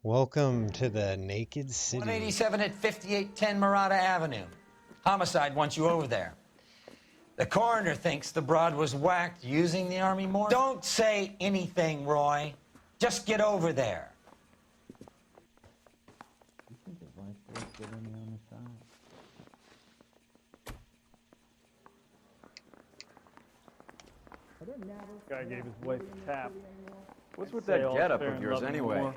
Welcome to the Naked City. 187 at 5810 Murata Avenue. Homicide wants you over there. The coroner thinks the broad was whacked using the Army morgue. Don't say anything, Roy. Just get over there. Guy gave his wife a tap. What's with that getup of yours anyway?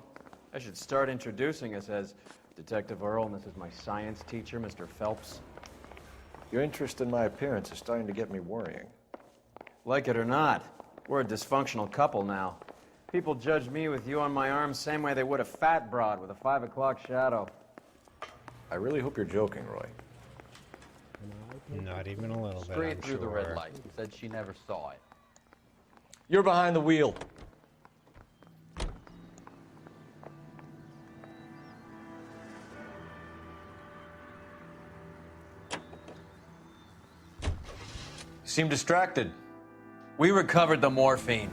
I should start introducing us as Detective Earl, and this is my science teacher, Mr. Phelps. Your interest in my appearance is starting to get me worrying. Like it or not, we're a dysfunctional couple now. People judge me with you on my arm same way they would a fat broad with a 5 o'clock shadow. I really hope you're joking, Roy. Not even a little bit, Straight I'm through the sure. red light. Said she never saw it. You're behind the wheel. You seem distracted. We recovered the morphine.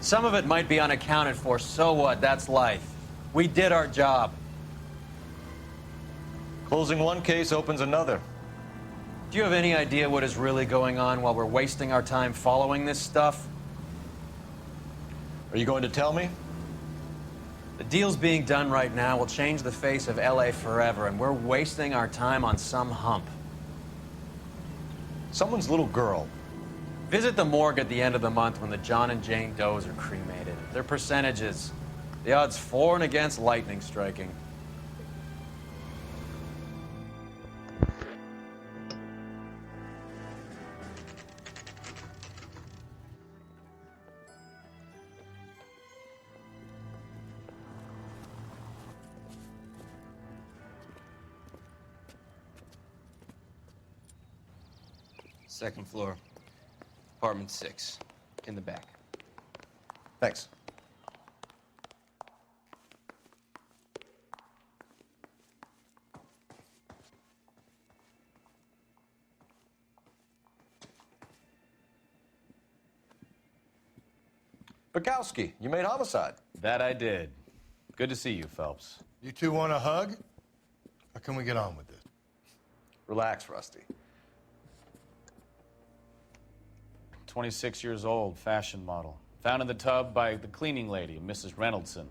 Some of it might be unaccounted for, so what? That's life. We did our job. Closing one case opens another. Do you have any idea what is really going on while we're wasting our time following this stuff? Are you going to tell me? The deals being done right now will change the face of LA forever, and we're wasting our time on some hump. Someone's little girl. Visit the morgue at the end of the month when the John and Jane Does are cremated. Their percentages. The odds for and against lightning striking. Second floor, apartment 6, in the back. Thanks. Bukowski, you made homicide. That I did. Good to see you, Phelps. You two want a hug? Or can we get on with this? Relax, Rusty. 26 years old, fashion model. Found in the tub by the cleaning lady, Mrs. Reynoldson.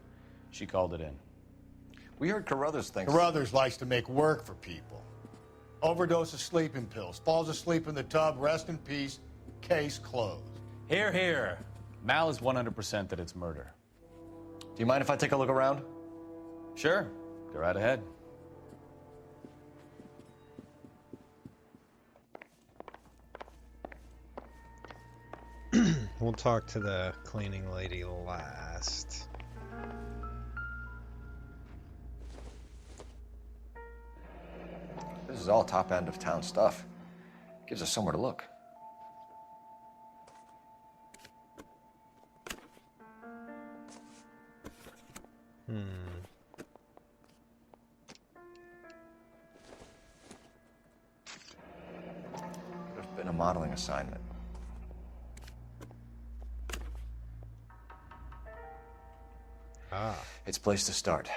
She called it in. We heard Carruthers thinks... Carruthers likes to make work for people. Overdose of sleeping pills. Falls asleep in the tub. Rest in peace. Case closed. Here, here. Mal is 100% that it's murder. Do you mind if I take a look around? Sure. Go right ahead. We'll talk to the cleaning lady last. This is all top end of town stuff. Gives us somewhere to look. Could have been a modeling assignment. Ah. It's a place to start.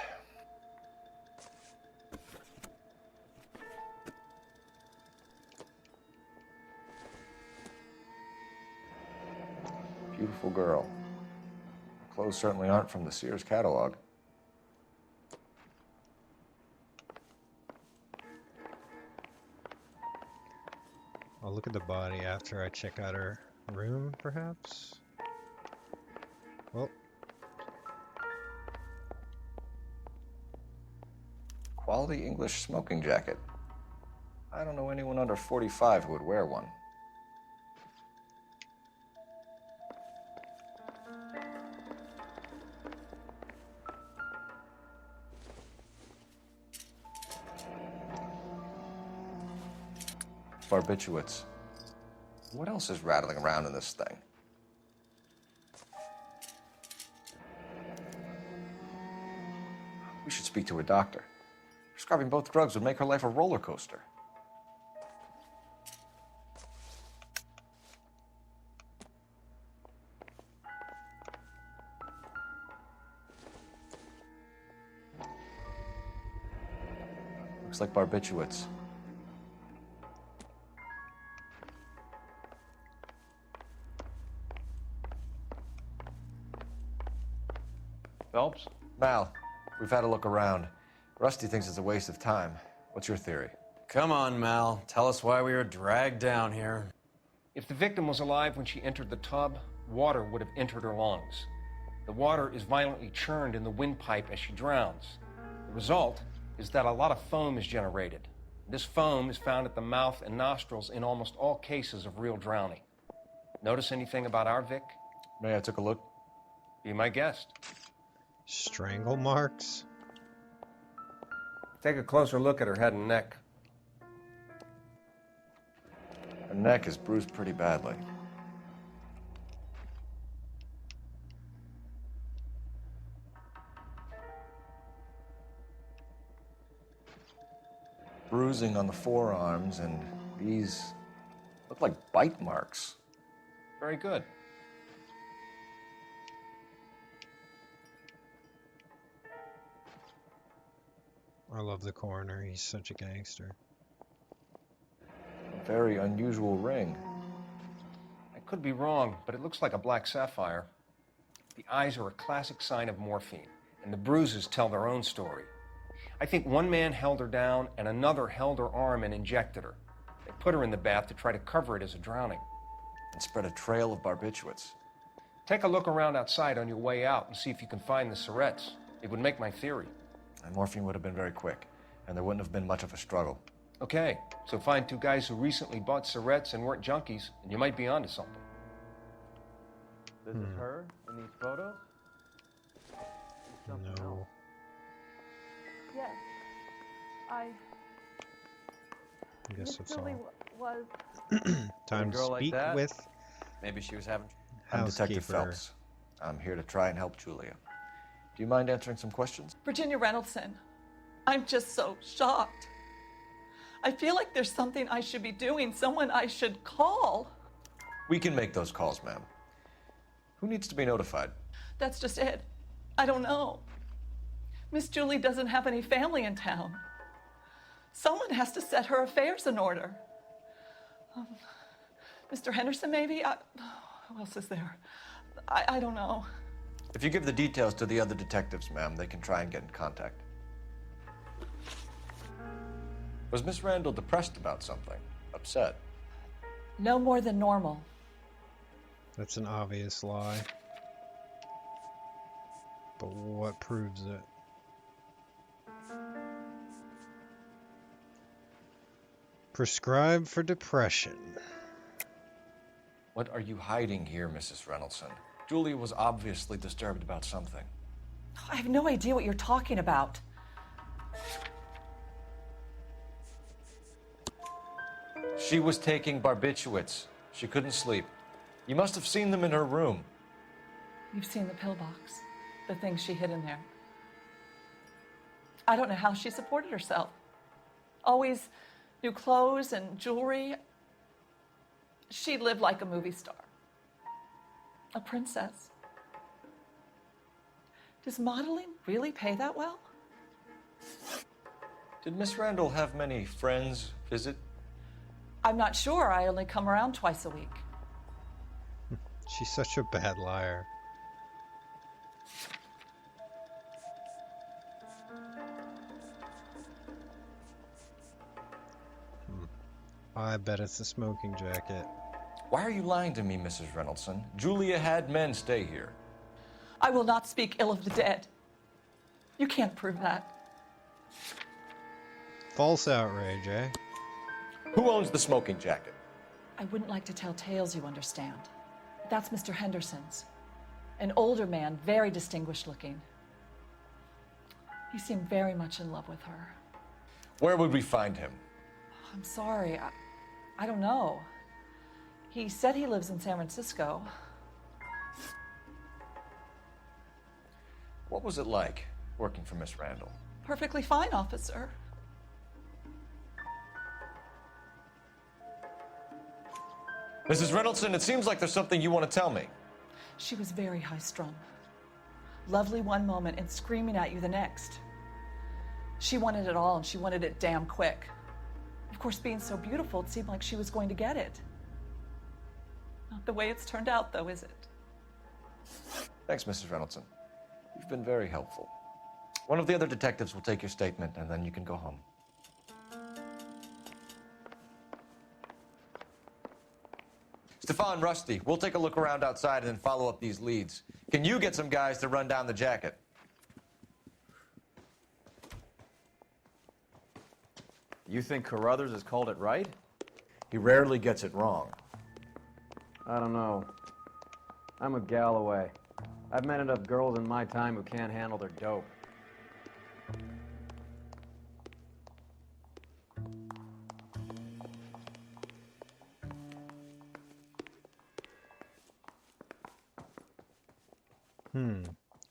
Beautiful girl. Her clothes certainly aren't from the Sears catalog. I'll look at the body after I check out her room, perhaps? Well, Quality English smoking jacket. I don't know anyone under 45 who would wear one. Barbiturates. What else is rattling around in this thing? We should speak to a doctor. Prescribing both drugs would make her life a roller coaster. Looks like barbiturates. Phelps? Mal, we've had a look around. Rusty thinks it's a waste of time. What's your theory? Come on, Mal. Tell us why we were dragged down here. If the victim was alive when she entered the tub, water would have entered her lungs. The water is violently churned in the windpipe as she drowns. The result is that a lot of foam is generated. This foam is found at the mouth and nostrils in almost all cases of real drowning. Notice anything about our Vic? May I take a look? Be my guest. Strangle marks? Take a closer look at her head and neck. Her neck is bruised pretty badly. Bruising on the forearms, and these look like bite marks. Very good. I love the coroner. He's such a gangster. A very unusual ring. I could be wrong, but it looks like a black sapphire. The eyes are a classic sign of morphine, and the bruises tell their own story. I think one man held her down and another held her arm and injected her. They put her in the bath to try to cover it as a drowning. And spread a trail of barbiturates. Take a look around outside on your way out and see if you can find the syrettes. It would make my theory. And morphine would have been very quick, and there wouldn't have been much of a struggle. Okay, so find two guys who recently bought syrettes and weren't junkies, and you might be onto something. This is her in these photos? No. Yes, I guess that's Julie all. was. Time to girl like speak that? with Maybe she was having... I'm Detective housekeeper. Phelps. I'm here to try and help Julia. Do you mind answering some questions? Virginia Reynoldson, I'm just so shocked. I feel like there's something I should be doing, someone I should call. We can make those calls, ma'am. Who needs to be notified? That's just it. I don't know. Miss Julie doesn't have any family in town. Someone has to set her affairs in order. Mr. Henderson, maybe? Who else is there? I don't know. If you give the details to the other detectives, ma'am, they can try and get in contact. Was Miss Randall depressed about something? Upset? No more than normal. That's an obvious lie. But what proves it? Prescribed for depression. What are you hiding here, Mrs. Reynoldson? Julia was obviously disturbed about something. I have no idea what you're talking about. She was taking barbiturates. She couldn't sleep. You must have seen them in her room. You've seen the pillbox, the things she hid in there. I don't know how she supported herself. Always new clothes and jewelry. She lived like a movie star. A princess. Does modeling really pay that well? Did Miss Randall have many friends visit? I'm not sure. I only come around twice a week. She's such a bad liar. I bet it's the smoking jacket. Why are you lying to me, Mrs. Reynoldson? Julia had men stay here. I will not speak ill of the dead. You can't prove that. False outrage, eh? Who owns the smoking jacket? I wouldn't like to tell tales, you understand. That's Mr. Henderson's. An older man, very distinguished looking. He seemed very much in love with her. Where would we find him? I'm sorry, I don't know. He said he lives in San Francisco. What was it like working for Miss Randall? Perfectly fine, officer. Mrs. Reynoldson, it seems like there's something you want to tell me. She was very high-strung. Lovely one moment and screaming at you the next. She wanted it all, and she wanted it damn quick. Of course, being so beautiful, it seemed like she was going to get it. Not the way it's turned out, though, is it? Thanks, Mrs. Reynoldson. You've been very helpful. One of the other detectives will take your statement, and then you can go home. Stefan, Rusty, we'll take a look around outside and then follow up these leads. Can you get some guys to run down the jacket? You think Carruthers has called it right? He rarely gets it wrong. I don't know. I'm with Galloway. I've met enough girls in my time who can't handle their dope.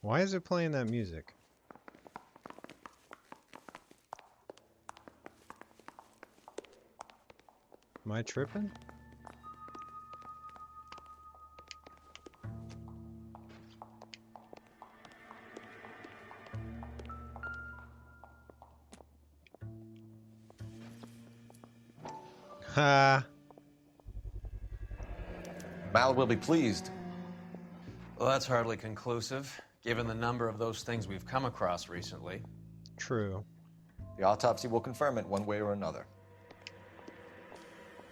Why is it playing that music? Am I tripping? Ha! Mal will be pleased. Well, that's hardly conclusive, given the number of those things we've come across recently. True. The autopsy will confirm it one way or another.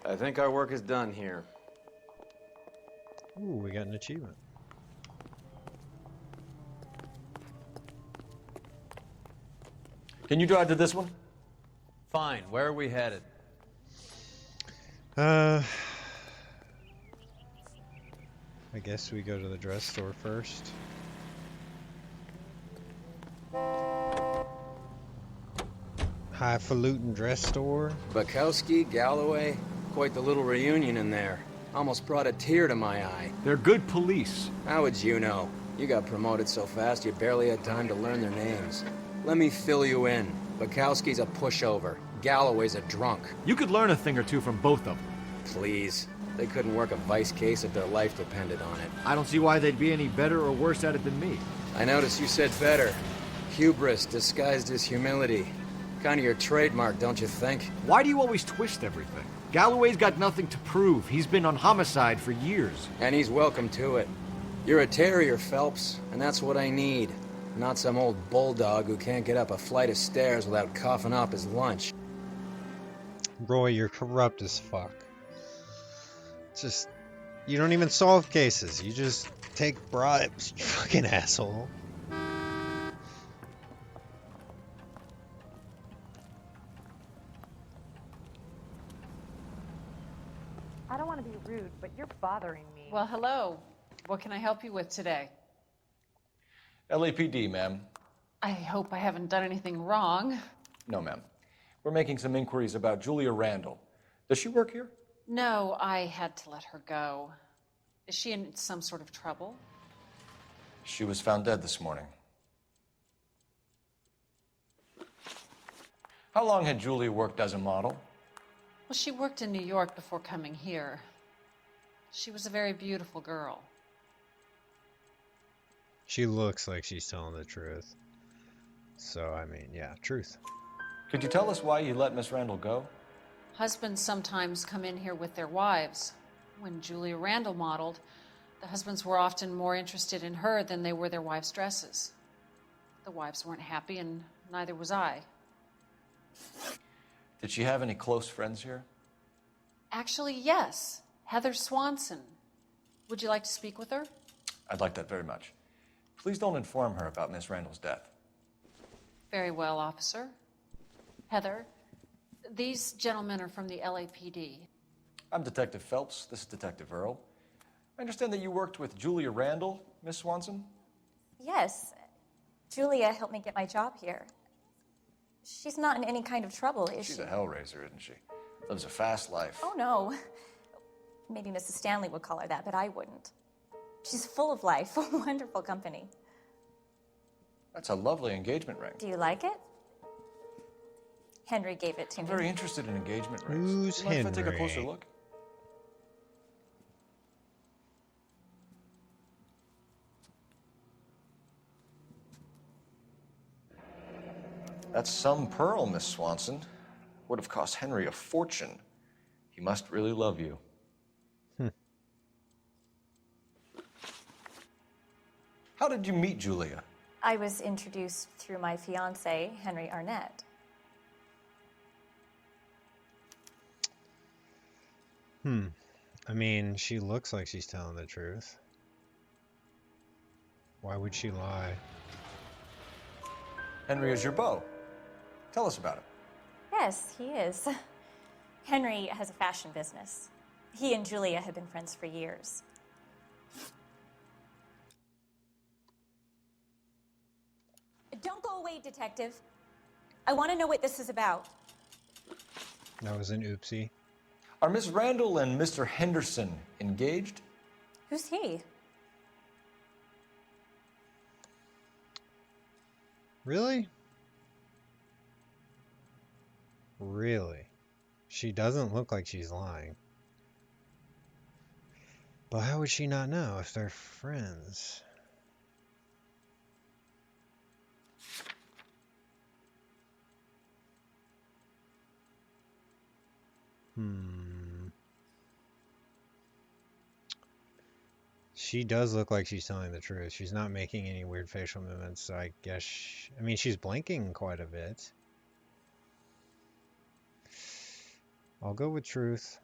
I think our work is done here. Ooh, we got an achievement. Can you drive to this one? Fine. Where are we headed? I guess we go to the dress store first. Highfalutin dress store. Bukowski, Galloway, quite the little reunion in there. Almost brought a tear to my eye. They're good police. How would you know? You got promoted so fast you barely had time to learn their names. Let me fill you in. Bukowski's a pushover. Galloway's a drunk. You could learn a thing or two from both of them. Please. They couldn't work a vice case if their life depended on it. I don't see why they'd be any better or worse at it than me. I noticed you said better. Hubris disguised as humility. Kind of your trademark, don't you think? Why do you always twist everything? Galloway's got nothing to prove. He's been on homicide for years. And he's welcome to it. You're a terrier, Phelps, and that's what I need. Not some old bulldog who can't get up a flight of stairs without coughing up his lunch. Roy, you're corrupt as fuck. Just, you don't even solve cases. You just take bribes, you fucking asshole. I don't want to be rude, but you're bothering me. Well, hello. What can I help you with today? LAPD, ma'am. I hope I haven't done anything wrong. No, ma'am. We're making some inquiries about Julia Randall. Does she work here? No, I had to let her go. Is she in some sort of trouble? She was found dead this morning. How long had Julia worked as a model? Well, she worked in New York before coming here. She was a very beautiful girl. She looks like she's telling the truth. So, I mean, yeah, truth. Could you tell us why you let Miss Randall go? Husbands sometimes come in here with their wives. When Julia Randall modeled, the husbands were often more interested in her than they were their wives' dresses. The wives weren't happy, and neither was I. Did she have any close friends here? Actually, yes. Heather Swanson. Would you like to speak with her? I'd like that very much. Please don't inform her about Miss Randall's death. Very well, officer. Heather, these gentlemen are from the LAPD. I'm Detective Phelps. This is Detective Earl. I understand that you worked with Julia Randall, Miss Swanson? Yes. Julia helped me get my job here. She's not in any kind of trouble, is she? She's a hellraiser, isn't she? Lives a fast life. Oh, no. Maybe Mrs. Stanley would call her that, but I wouldn't. She's full of life, a wonderful company. That's a lovely engagement ring. Do you like it? Henry gave it to I'm me. very interested in engagement rings. Who's Do you mind if I take a Henry? closer look? That's some pearl, Miss Swanson. Would have cost Henry a fortune. He must really love you. How did you meet Julia? I was introduced through my fiance, Henry Arnett. I mean, she looks like she's telling the truth. Why would she lie? Henry is your beau. Tell us about it. Yes, he is. Henry has a fashion business. He and Julia have been friends for years. Don't go away, detective. I want to know what this is about. That was an oopsie. Are Miss Randall and Mr. Henderson engaged? Who's he? Really? Really? She doesn't look like she's lying. But how would she not know if they're friends? She does look like she's telling the truth. She's not making any weird facial movements, so I guess... I mean, she's blinking quite a bit. I'll go with truth.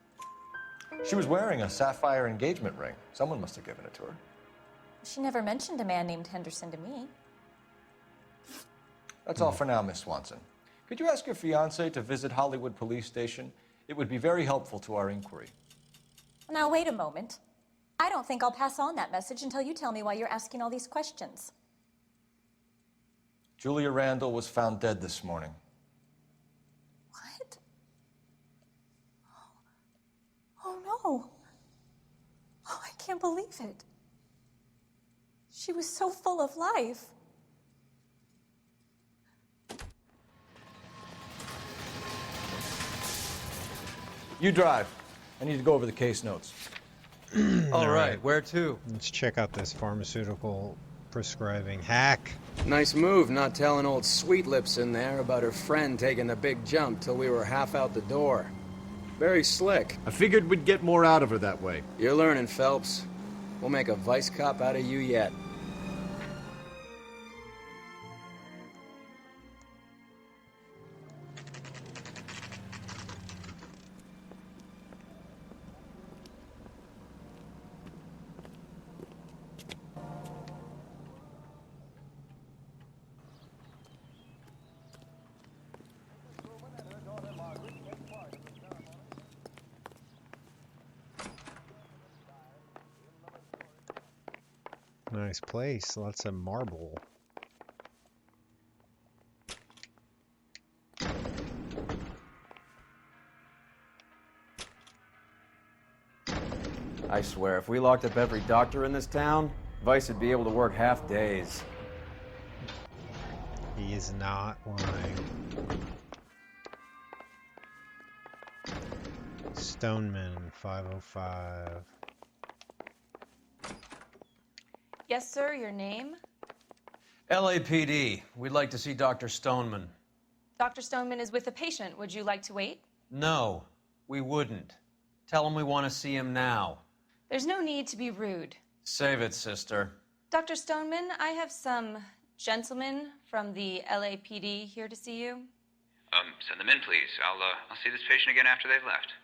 She was wearing a sapphire engagement ring. Someone must have given it to her. She never mentioned a man named Henderson to me. That's all for now, Miss Swanson. Could you ask your fiancé to visit Hollywood Police Station? It would be very helpful to our inquiry. Now, wait a moment. I don't think I'll pass on that message until you tell me why you're asking all these questions. Julia Randall was found dead this morning. What? Oh, no. Oh, I can't believe it. She was so full of life. You drive. I need to go over the case notes. All right, where to? Let's check out this pharmaceutical prescribing hack. Nice move not telling old Sweet Lips in there about her friend taking the big jump till we were half out the door. Very slick. I figured we'd get more out of her that way. You're learning, Phelps. We'll make a vice cop out of you yet. Nice place, lots of marble. I swear, if we locked up every doctor in this town, Vice would be able to work half days. He is not lying. Stoneman, 505. Yes, sir, your name? LAPD. We'd like to see Dr. Stoneman. Dr. Stoneman is with a patient. Would you like to wait? No, we wouldn't. Tell him we want to see him now. There's no need to be rude. Save it, sister. Dr. Stoneman, I have some gentlemen from the LAPD here to see you. Send them in, please. I'll see this patient again after they've left.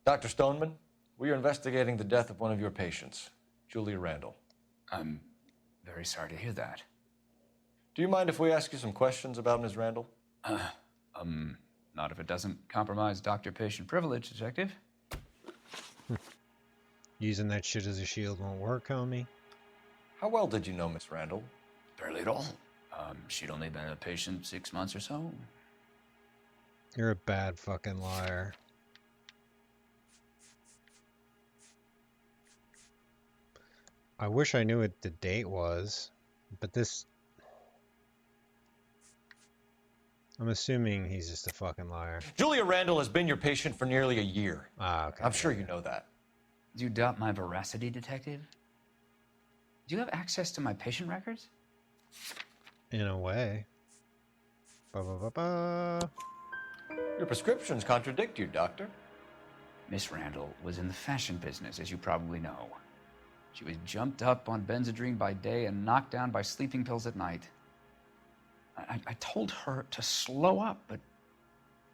Dr. Stoneman, we are investigating the death of one of your patients, Julia Randall. I'm very sorry to hear that. Do you mind if we ask you some questions about Ms. Randall? Not if it doesn't compromise doctor-patient privilege, Detective. Using that shit as a shield won't work, homie. How well did you know Miss Randall? Barely at all. She'd only been a patient 6 months or so. You're a bad fucking liar. I wish I knew what the date was, but this... I'm assuming he's just a fucking liar. Julia Randall has been your patient for nearly a year. Ah, okay. I'm sure you know that. Do you doubt my veracity, Detective? Do you have access to my patient records? In a way. Ba-ba-ba-ba. Your prescriptions contradict you, Doctor. Miss Randall was in the fashion business, as you probably know. She was jumped up on Benzedrine by day and knocked down by sleeping pills at night. I told her to slow up, but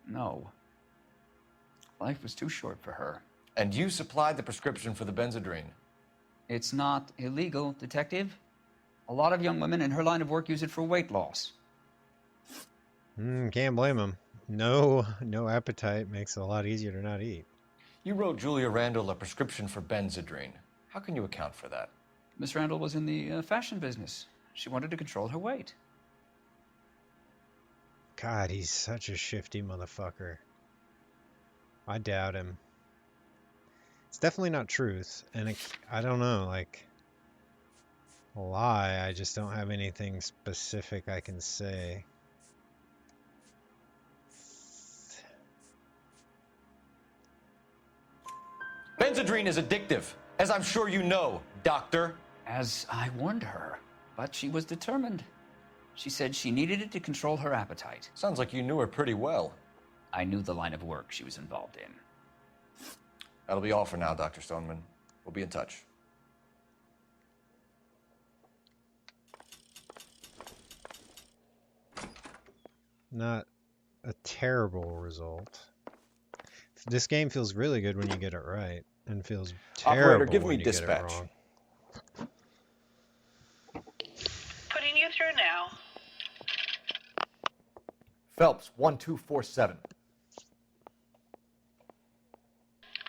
no. Life was too short for her. And you supplied the prescription for the Benzedrine. It's not illegal, Detective. A lot of young women in her line of work use it for weight loss. Can't blame him. No appetite makes it a lot easier to not eat. You wrote Julia Randall a prescription for Benzedrine. How can you account for that? Miss Randall was in the fashion business. She wanted to control her weight. God, he's such a shifty motherfucker. I doubt him. It's definitely not truth, and I don't know, like, a lie. I just don't have anything specific I can say. Benzedrine is addictive, as I'm sure you know, Doctor. As I warned her, but she was determined. She said she needed it to control her appetite. Sounds like you knew her pretty well. I knew the line of work she was involved in. That'll be all for now, Dr. Stoneman. We'll be in touch. Not a terrible result. This game feels really good when you get it right, and feels terrible Operator, give when me you get dispatch. it wrong. Putting you through now. Phelps, 1247.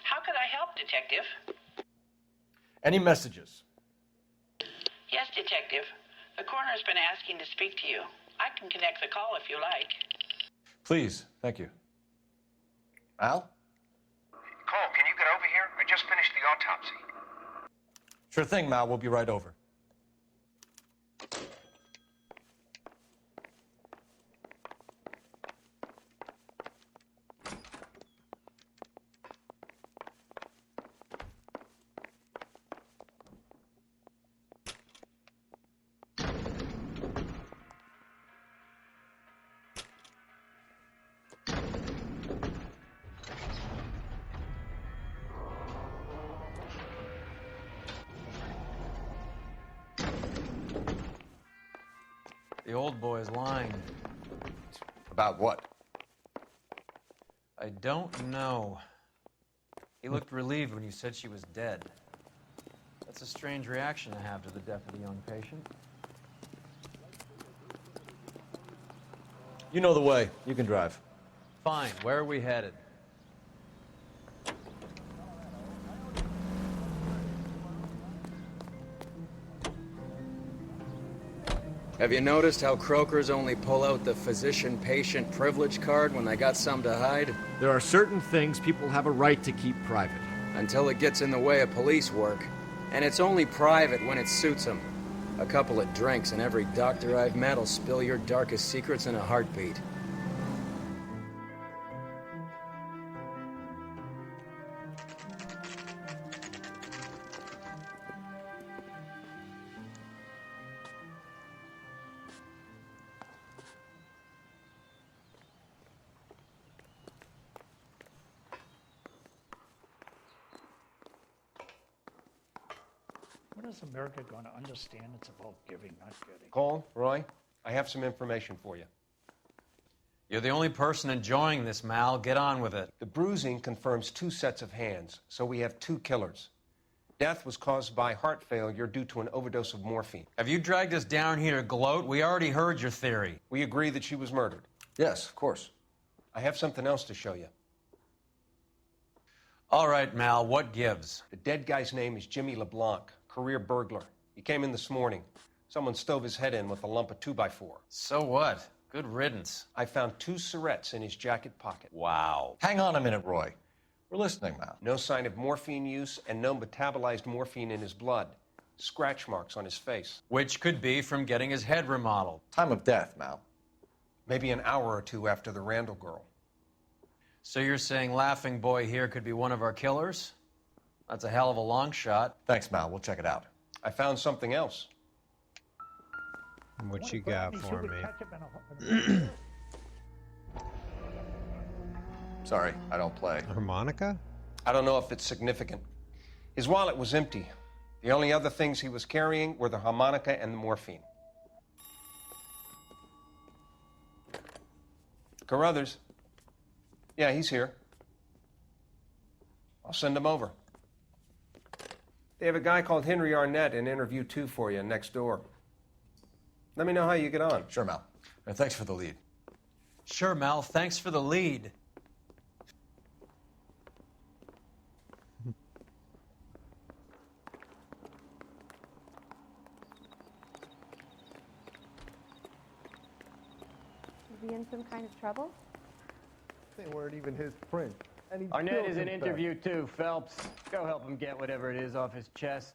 How could I help, Detective? Any messages? Yes, Detective. The coroner's been asking to speak to you. I can connect the call if you like. Please, thank you. Al? Cole, can you get over here? I just finished the autopsy. Sure thing, Mal. We'll be right over. The old boy is lying. About what? I don't know. He looked relieved when you said she was dead. That's a strange reaction to have to the death of a young patient. You know the way. You can drive. Fine. Where are we headed? Have you noticed how Croakers only pull out the physician-patient privilege card when they got something to hide? There are certain things people have a right to keep private. Until it gets in the way of police work. And it's only private when it suits them. A couple of drinks and every doctor I've met will spill your darkest secrets in a heartbeat. When is America going to understand it's about giving, not getting? Cole, Roy, I have some information for you. You're the only person enjoying this, Mal. Get on with it. The bruising confirms 2 sets of hands, so we have 2 killers. Death was caused by heart failure due to an overdose of morphine. Have you dragged us down here to gloat? We already heard your theory. We agree that she was murdered. Yes, of course. I have something else to show you. All right, Mal, what gives? The dead guy's name is Jimmy LeBlanc, career burglar. He came in this morning. Someone stove his head in with a lump of 2x4. So what? Good riddance. I found 2 syrettes in his jacket pocket. Wow. Hang on a minute, Roy. We're listening now. No sign of morphine use and no metabolized morphine in his blood. Scratch marks on his face. Which could be from getting his head remodeled. Time of death, Mal. Maybe an hour or 2 after the Randall girl. So you're saying Laughing Boy here could be one of our killers? That's a hell of a long shot. Thanks, Mal. We'll check it out. I found something else. What you got for me? Sorry, I don't play. Harmonica? I don't know if it's significant. His wallet was empty. The only other things he was carrying were the harmonica and the morphine. Carruthers. Yeah, he's here. I'll send him over. They have a guy called Henry Arnett in interview 2 for you next door. Let me know how you get on. Sure, Mal. And thanks for the lead. Sure, Mel. Thanks for the lead. Is he in some kind of trouble? They weren't even his print. And he Arnett still is in confessed. interview too, Phelps. Go help him get whatever it is off his chest.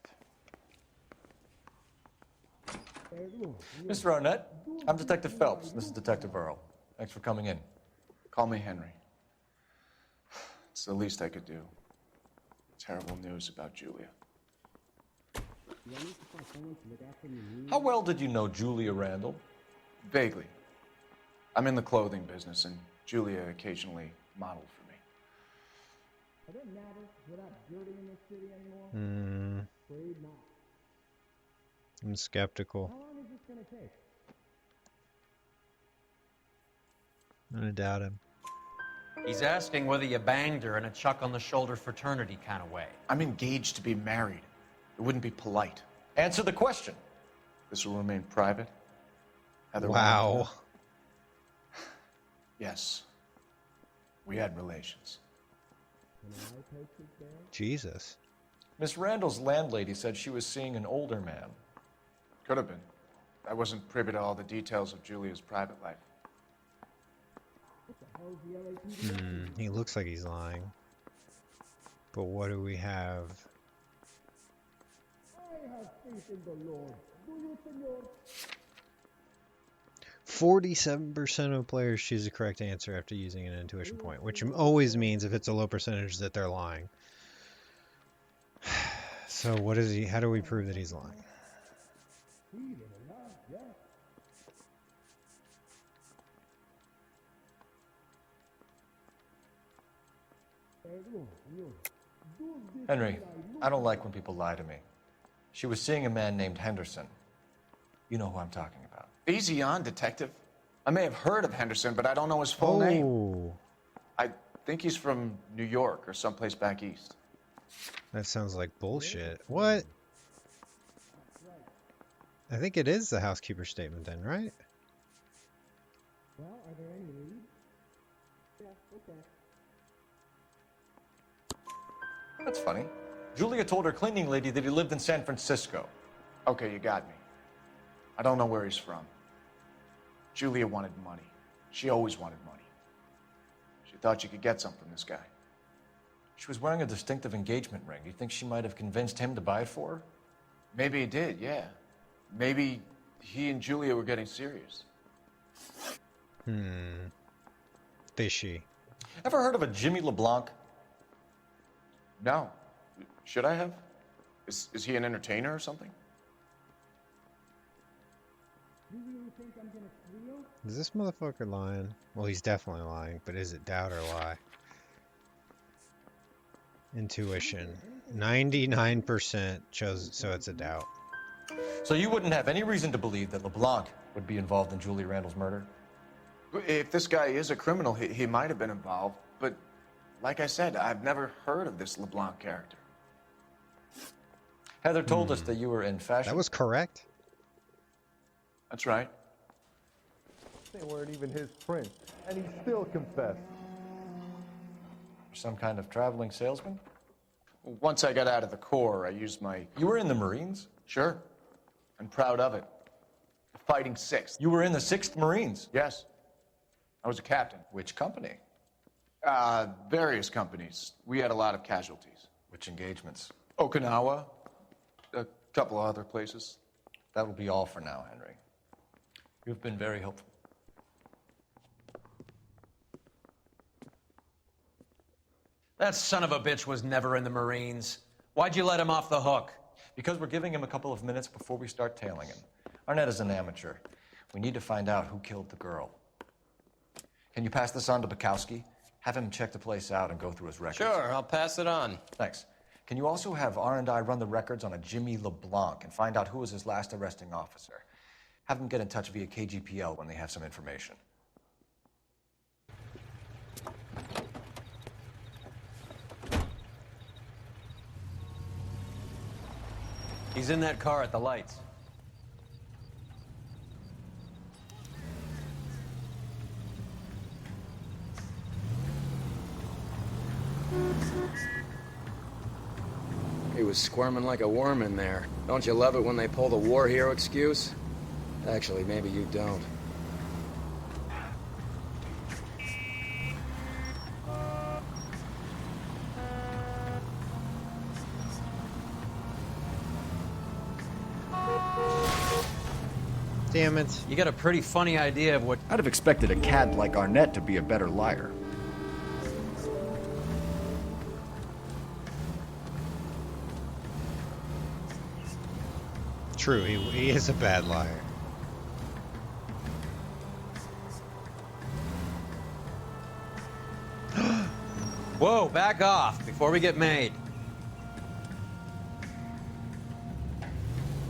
Mr. Arnett, I'm Detective Phelps. This is Detective Earl. Thanks for coming in. Call me Henry. It's the least I could do. Terrible news about Julia. How well did you know Julia Randall? Vaguely. I'm in the clothing business, and Julia occasionally modeled for me. I'm skeptical. I'm gonna doubt him. He's asking whether you banged her in a chuck-on-the-shoulder fraternity kind of way. I'm engaged to be married. It wouldn't be polite. Answer the question. This will remain private. Heather Wow. Randall. Yes. We had relations. Jesus. Miss Randall's landlady said she was seeing an older man. Could have been. I wasn't privy to all the details of Julia's private life. He looks like he's lying. But what do we have? 47% of players choose the correct answer after using an intuition point, which always means if it's a low percentage that they're lying. So what is he? How do we prove that he's lying? Henry, I don't like when people lie to me. She was seeing a man named Henderson. You know who I'm talking about. Easy on, Detective. I may have heard of Henderson, but I don't know his full name. I think he's from New York or someplace back east. That sounds like bullshit. What? I think it is the housekeeper statement then, right? Well, are there any leads? Yeah, okay. That's funny. Julia told her cleaning lady that he lived in San Francisco. Okay, you got me. I don't know where he's from. Julia wanted money. She always wanted money. She thought she could get some from this guy. She was wearing a distinctive engagement ring. Do you think she might have convinced him to buy it for her? Maybe he did, yeah. Maybe he and Julia were getting serious. Fishy. Ever heard of a Jimmy LeBlanc? No. Should I have? Is he an entertainer or something? Is this motherfucker lying? Well, he's definitely lying, but is it doubt or lie? Intuition. 99% chose, so it's a doubt. So you wouldn't have any reason to believe that LeBlanc would be involved in Julia Randall's murder? If this guy is a criminal, he might have been involved. But like I said, I've never heard of this LeBlanc character. Heather told us that you were in fashion. That was correct. That's right. They weren't even his print, and he still confessed. Some kind of traveling salesman? Once I got out of the Corps, I used my... You were in the Marines? Sure. I'm proud of it. Fighting 6th. You were in the 6th Marines? Yes. I was a captain. Which company? Various companies. We had a lot of casualties. Which engagements? Okinawa. A couple of other places. That will be all for now, Henry. You've been very helpful. That son of a bitch was never in the Marines. Why'd you let him off the hook? Because we're giving him a couple of minutes before we start tailing him. Arnett is an amateur. We need to find out who killed the girl. Can you pass this on to Bukowski? Have him check the place out and go through his records. Sure, I'll pass it on. Thanks. Can you also have R&I run the records on a Jimmy LeBlanc and find out who was his last arresting officer? Have them get in touch via KGPL when they have some information. He's in that car at the lights. He was squirming like a worm in there. Don't you love it when they pull the war hero excuse? Actually, maybe you don't. Damn it. You got a pretty funny idea of what... I'd have expected a cad like Arnett to be a better liar. True, he is a bad liar. Whoa, back off before we get made.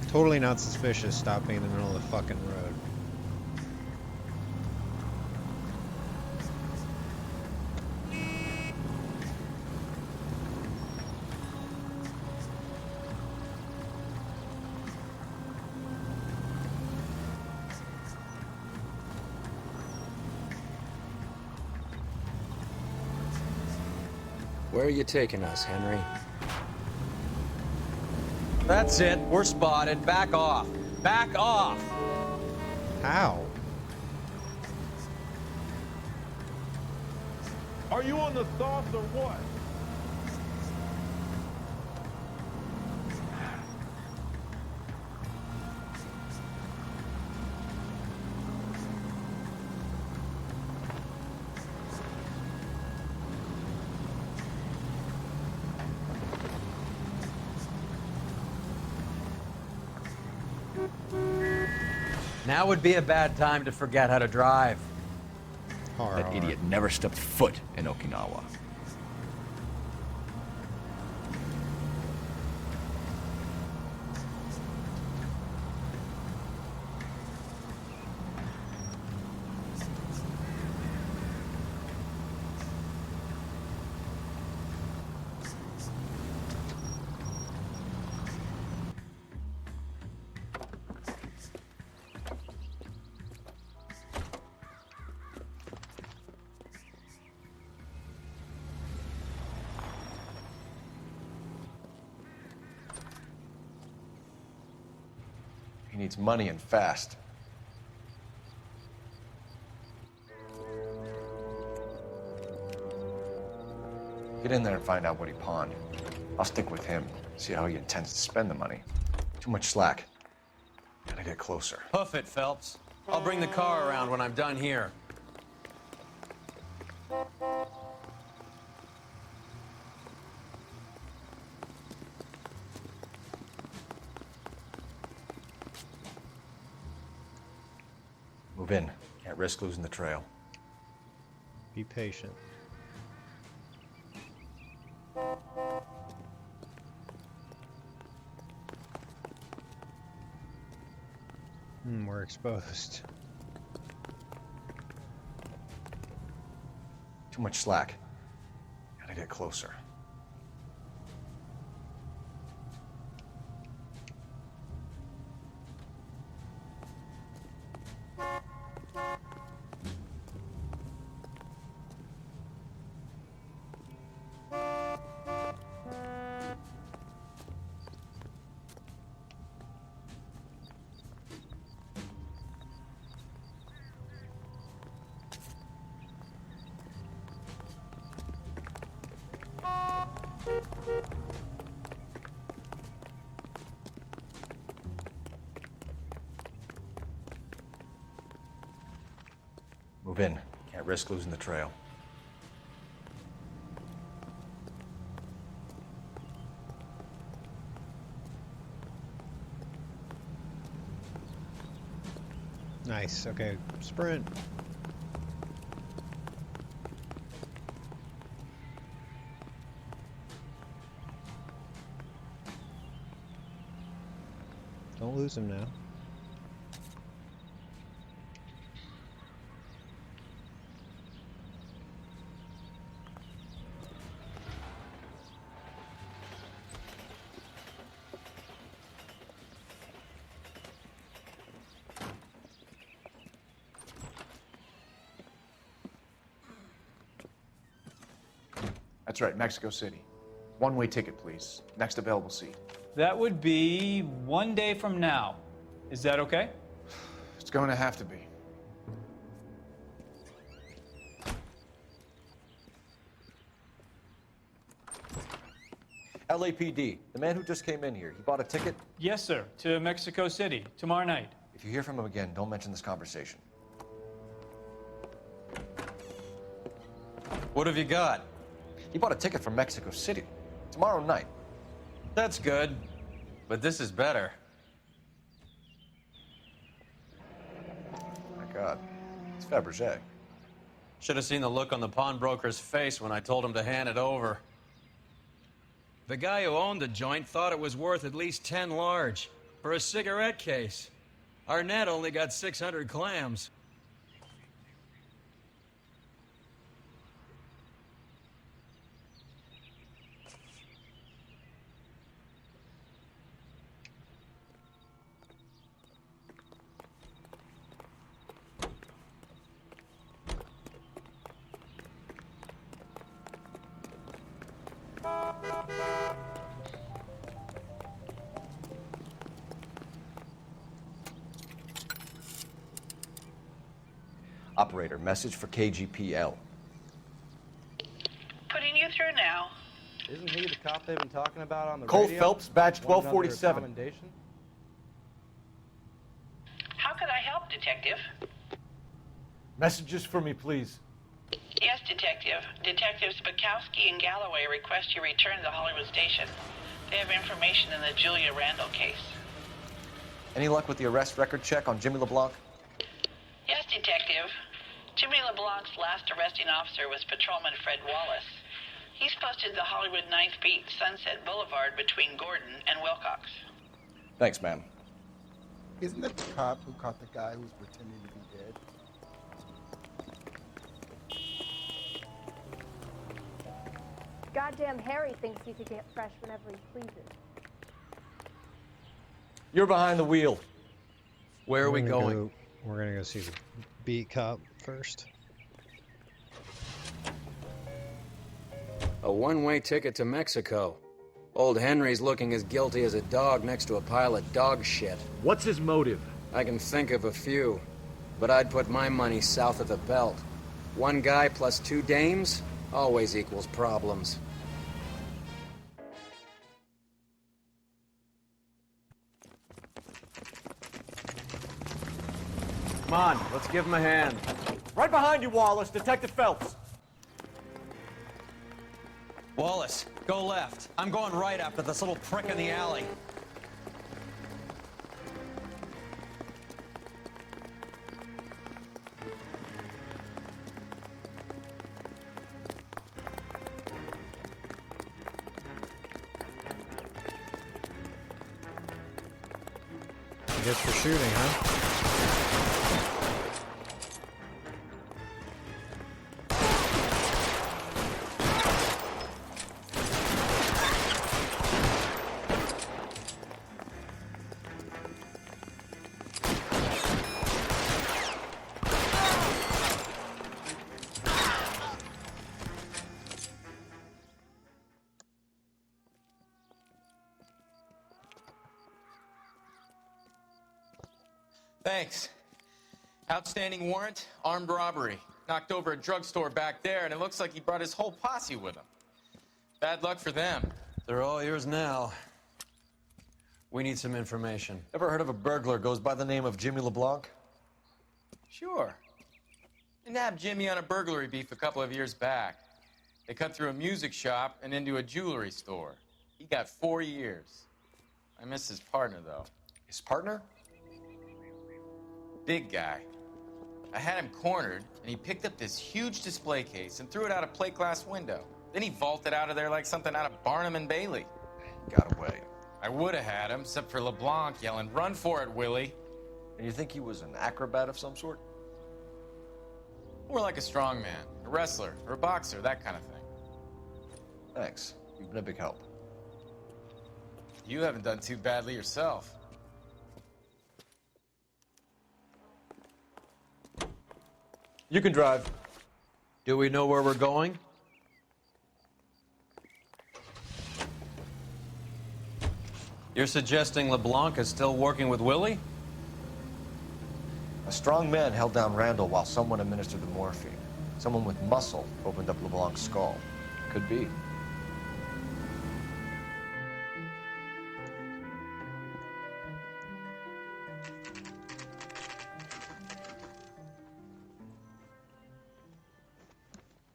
Totally not suspicious stopping in the middle of the fucking road. Where are you taking us, Henry? That's it. We're spotted. Back off. Back off. How? Are you on the sauce or what? Now would be a bad time to forget how to drive. That idiot never stepped foot in Okinawa. He needs money and fast. Get in there and find out what he pawned. I'll stick with him, see how he intends to spend the money. Too much slack. Gotta get closer. Hoof it, Phelps. I'll bring the car around when I'm done here. Move in. Can't risk losing the trail. Be patient. We're exposed. Too much slack. Gotta get closer. Move in. Can't risk losing the trail. Nice. Okay, sprint. Don't lose him now. That's right, Mexico City. One-way ticket, please. Next available seat. That would be 1 day from now. Is that okay? It's going to have to be. LAPD, the man who just came in here, he bought a ticket? Yes, sir. To Mexico City, tomorrow night. If you hear from him again, don't mention this conversation. What have you got? He bought a ticket from Mexico City. Tomorrow night. That's good. But this is better. My God. It's Fabergé. Should have seen the look on the pawnbroker's face when I told him to hand it over. The guy who owned the joint thought it was worth at least 10 large for a cigarette case. Arnett only got 600 clams. Operator, message for KGPL. Putting you through now. Isn't he the cop they've been talking about on the Cole radio? Phelps, badge Wanted under 1247. commendation? How could I help, Detective? Messages for me, please. Yes, Detective. Detectives Bukowski and Galloway request you return to the Hollywood station. They have information in the Julia Randall case. Any luck with the arrest record check on Jimmy LeBlanc? Yes, Detective. Jimmy LeBlanc's last arresting officer was Patrolman Fred Wallace. He's posted the Hollywood 9th Beat Sunset Boulevard between Gordon and Wilcox. Thanks, man. Isn't that the cop who caught the guy who was pretending to be dead? Goddamn Harry thinks he could get fresh whenever he pleases. You're behind the wheel. Where are we going? We're gonna go see the beat cop first. A one-way ticket to Mexico. Old Henry's looking as guilty as a dog next to a pile of dog shit. What's his motive? I can think of a few, but I'd put my money south of the belt. One guy plus 2 dames always equals problems. Come on, let's give him a hand. Right behind you, Wallace. Detective Phelps. Wallace, go left. I'm going right after this little prick in the alley. I guess for shooting, huh? Thanks. Outstanding warrant, armed robbery. Knocked over a drugstore back there, and it looks like he brought his whole posse with him. Bad luck for them. They're all yours now. We need some information. Ever heard of a burglar goes by the name of Jimmy LeBlanc? Sure. They nabbed Jimmy on a burglary beef a couple of years back. They cut through a music shop and into a jewelry store. He got 4 years. I miss his partner, though. His partner? big guy. I had him cornered, and he picked up this huge display case and threw it out a plate glass window. Then he vaulted out of there like something out of Barnum and Bailey. Got away. I would have had him, except for LeBlanc yelling, "Run for it, Willie!" And you think he was an acrobat of some sort? More like a strongman, a wrestler, or a boxer, that kind of thing. Thanks. You've been a big help. You haven't done too badly yourself. You can drive. Do we know where we're going? You're suggesting LeBlanc is still working with Willie? A strong man held down Randall while someone administered the morphine. Someone with muscle opened up LeBlanc's skull. Could be.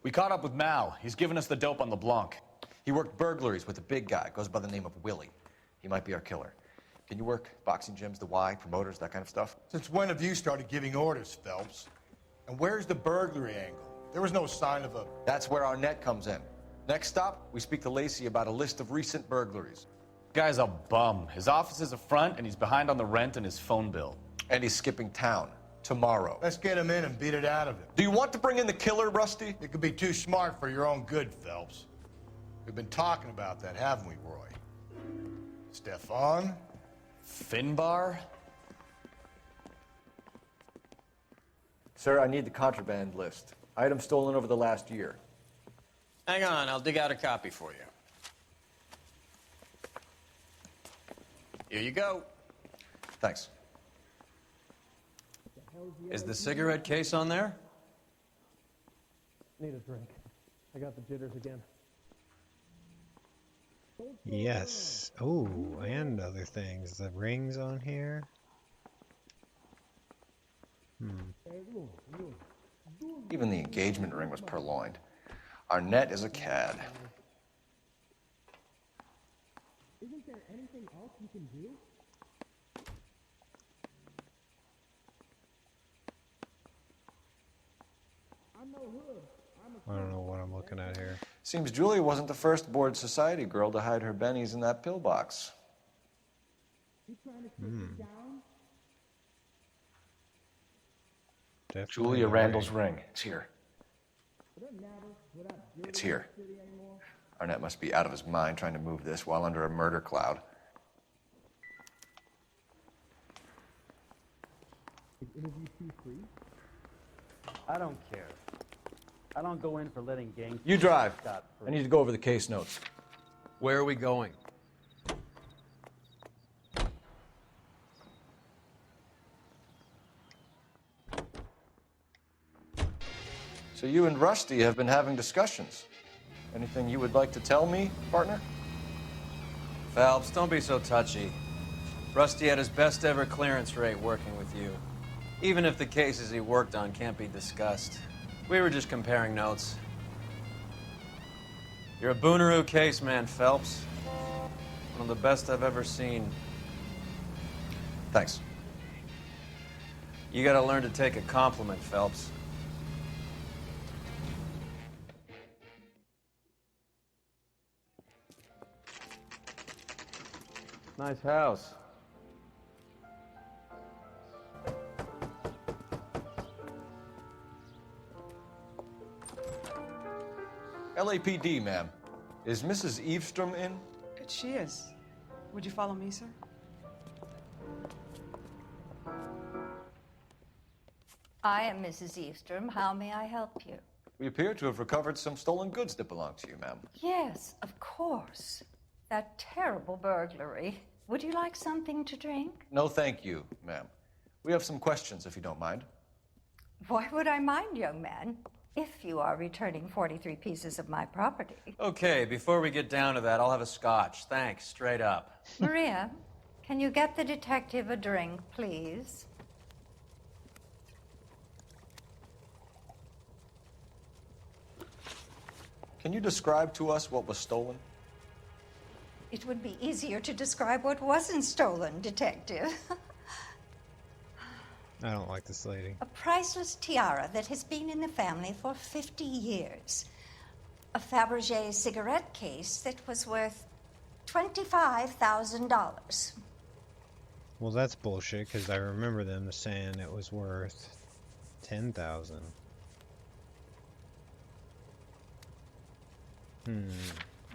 We caught up with Mal. He's given us the dope on LeBlanc. He worked burglaries with a big guy. Goes by the name of Willie. He might be our killer. Can you work boxing gyms, the Y, promoters, that kind of stuff? Since when have you started giving orders, Phelps? And where's the burglary angle? There was no sign of a... That's where our net comes in. Next stop, we speak to Lacey about a list of recent burglaries. Guy's a bum. His office is a front, and he's behind on the rent and his phone bill. And he's skipping town. Tomorrow. Let's get him in and beat it out of him. Do you want to bring in the killer, Rusty? It could be too smart for your own good, Phelps. We've been talking about that, haven't we, Roy? Stefan? Finbar? Sir, I need the contraband list. Items stolen over the last year. Hang on, I'll dig out a copy for you. Here you go. Thanks. Is the cigarette case on there? Need a drink. I got the jitters again. Yes. Oh, and other things. The rings on here. Even the engagement ring was purloined. Our net is a cad. Isn't there anything else you can do? I'm no hood. I don't know what I'm looking at here. Seems Julia wasn't the first bored society girl to hide her bennies in that pillbox. Julia Randall's ring. It's here. It's here. Arnett must be out of his mind trying to move this while under a murder cloud. I don't care. I don't go in for letting gangs... You drive. scot-free. I need to go over the case notes. Where are we going? So you and Rusty have been having discussions. Anything you would like to tell me, partner? Phelps, don't be so touchy. Rusty had his best ever clearance rate working with you. Even if the cases he worked on can't be discussed. We were just comparing notes. You're a Booneroo case man, Phelps. One of the best I've ever seen. Thanks. You gotta learn to take a compliment, Phelps. Nice house. LAPD, ma'am. Is Mrs. Eavestrom in? She is. Would you follow me, sir? I am Mrs. Eavestrom. How may I help you? We appear to have recovered some stolen goods that belong to you, ma'am. Yes, of course. That terrible burglary. Would you like something to drink? No, thank you, ma'am. We have some questions, if you don't mind. Why would I mind, young man? If you are returning 43 pieces of my property. Okay, before we get down to that, I'll have a scotch. Thanks, straight up. Maria, can you get the detective a drink, please? Can you describe to us what was stolen? It would be easier to describe what wasn't stolen, detective. I don't like this lady. A priceless tiara that has been in the family for 50 years. A Fabergé cigarette case that was worth $25,000. Well, that's bullshit, because I remember them saying it was worth 10,000.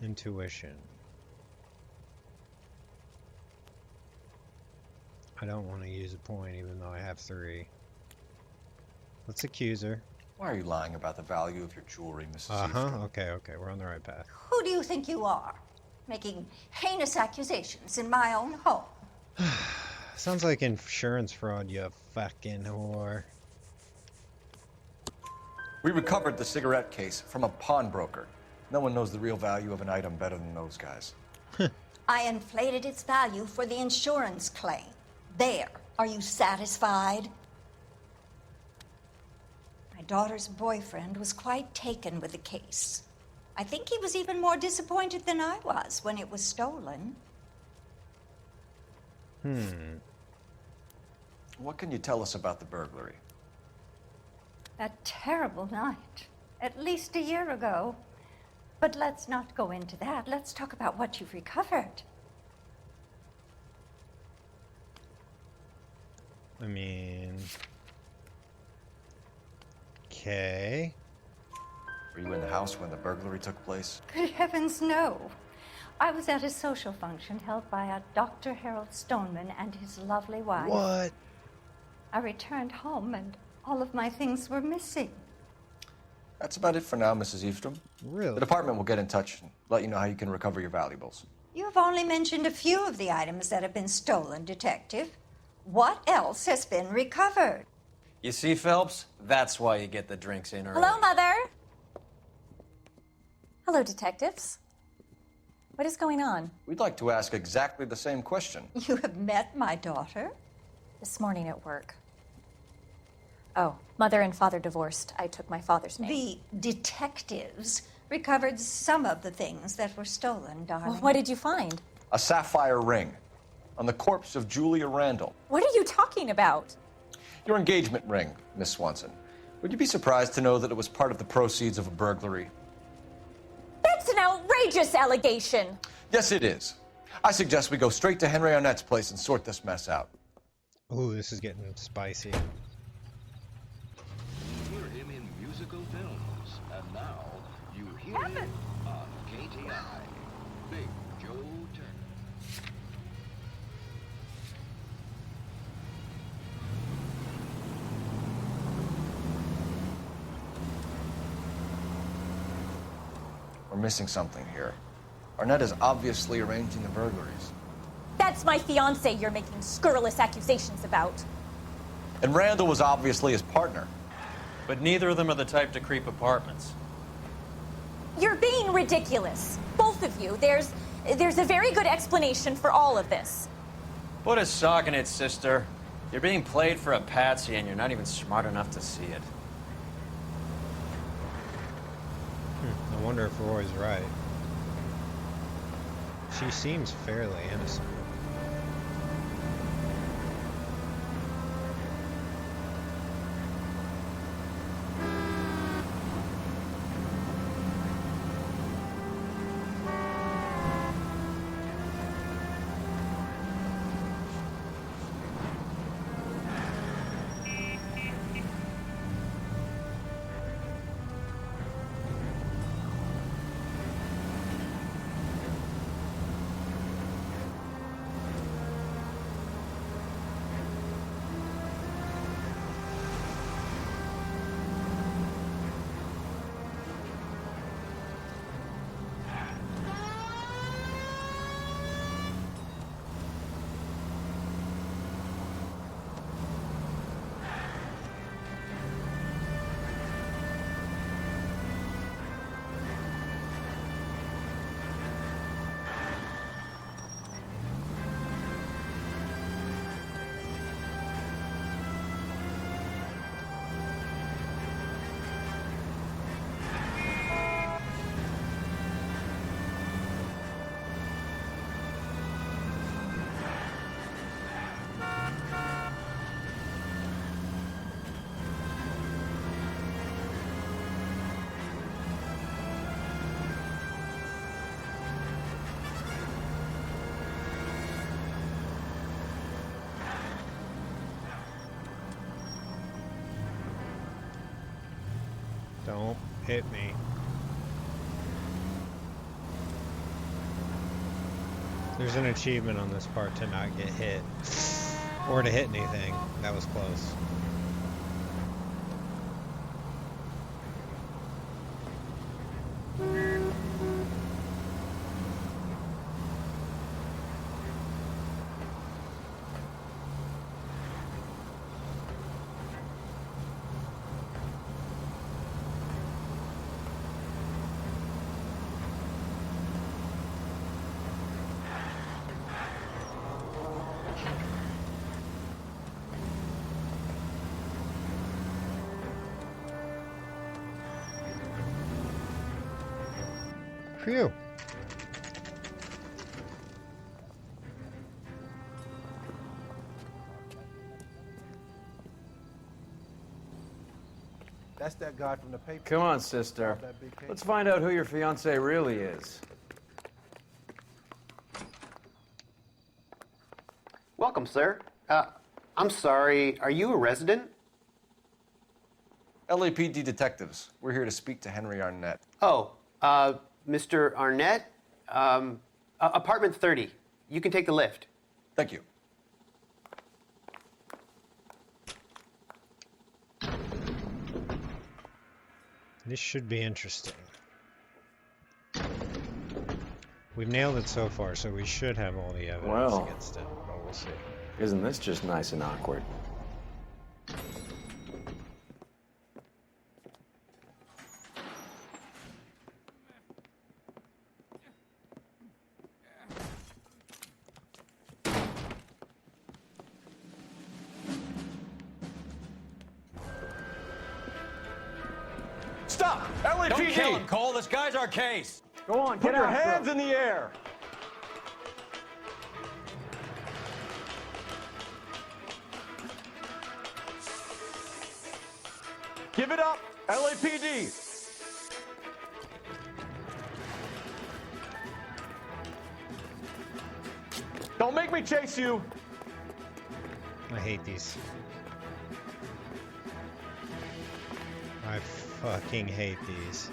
Intuition. I don't want to use a point, even though I have 3. Let's accuse her. Why are you lying about the value of your jewelry, Mrs. Ephraim? Okay, we're on the right path. Who do you think you are? Making heinous accusations in my own home. Sounds like insurance fraud, you fucking whore. We recovered the cigarette case from a pawnbroker. No one knows the real value of an item better than those guys. I inflated its value for the insurance claim. There. Are you satisfied? My daughter's boyfriend was quite taken with the case. I think he was even more disappointed than I was when it was stolen. What can you tell us about the burglary? That terrible night. At least a year ago. But let's not go into that. Let's talk about what you've recovered. I mean... Okay. Were you in the house when the burglary took place? Good heavens, no. I was at a social function held by a Dr. Harold Stoneman and his lovely wife. What? I returned home and all of my things were missing. That's about it for now, Mrs. Ephraim. Really? The department will get in touch and let you know how you can recover your valuables. You have only mentioned a few of the items that have been stolen, Detective. What else has been recovered? You see, Phelps? That's why you get the drinks in early. Hello, Mother. Hello, detectives. What is going on? We'd like to ask exactly the same question. You have met my daughter? This morning at work. Oh, mother and father divorced. I took my father's name. The detectives recovered some of the things that were stolen, darling. Well, what did you find? A sapphire ring on the corpse of Julia Randall. What are you talking about? Your engagement ring, Miss Swanson. Would you be surprised to know that it was part of the proceeds of a burglary? That's an outrageous allegation. Yes, it is. I suggest we go straight to Henry Arnett's place and sort this mess out. Ooh, this is getting spicy. You hear him in musical films, and now you hear him on KTI. Big Joe Turner. We're missing something here. Arnett is obviously arranging the burglaries. That's my fiance you're making scurrilous accusations about. And Randall was obviously his partner. But neither of them are the type to creep apartments. You're being ridiculous. Both of you. There's a very good explanation for all of this. Put a sock in it, sister. You're being played for a patsy and you're not even smart enough to see it. I wonder if Roy's right. She seems fairly innocent. hit me. There's an achievement on this part to not get hit. Or to hit anything. That was close. Phew. That's that guy from the paper. Come on, sister. Let's find out who your fiance really is. Welcome, sir. I'm sorry, are you a resident? LAPD detectives. We're here to speak to Henry Arnett. Oh, Mr. Arnett? Apartment 30. You can take the lift. Thank you. This should be interesting. We've nailed it so far, so we should have all the evidence Well, against it, but we'll see. Isn't this just nice and awkward? Stop! LAPD! Don't kill him, Cole. This guy's our case. Go on, put your hands in the air. Give it up, LAPD! Don't make me chase you! I hate these. I fucking hate these.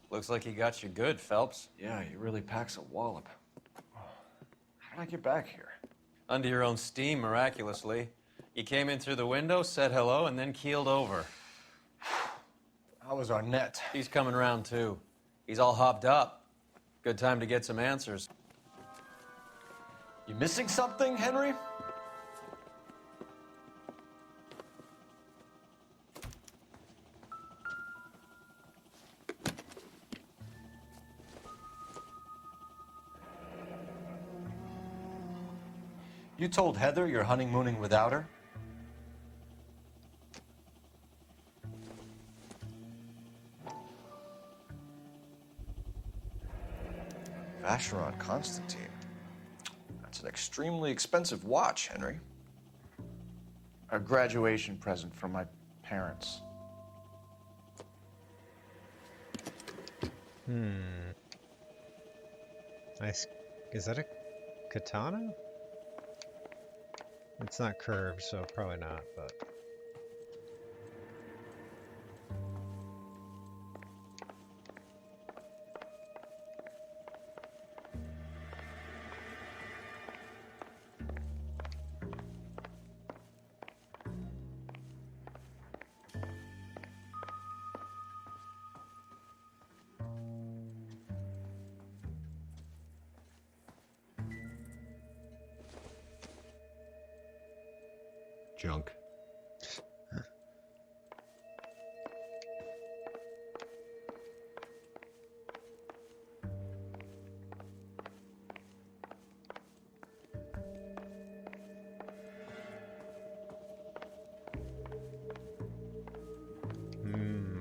Looks like he got you good, Phelps. Yeah, he really packs a wallop. How did I get back here? Under your own steam, miraculously. You came in through the window, said hello, and then keeled over. How was Arnett? He's coming round, too. He's all hopped up. Good time to get some answers. You missing something, Henry? You told Heather you're honeymooning without her? Vacheron Constantine. That's an extremely expensive watch, Henry. A graduation present from my parents. Nice. Is that a katana? It's not curved, so probably not, but... Junk.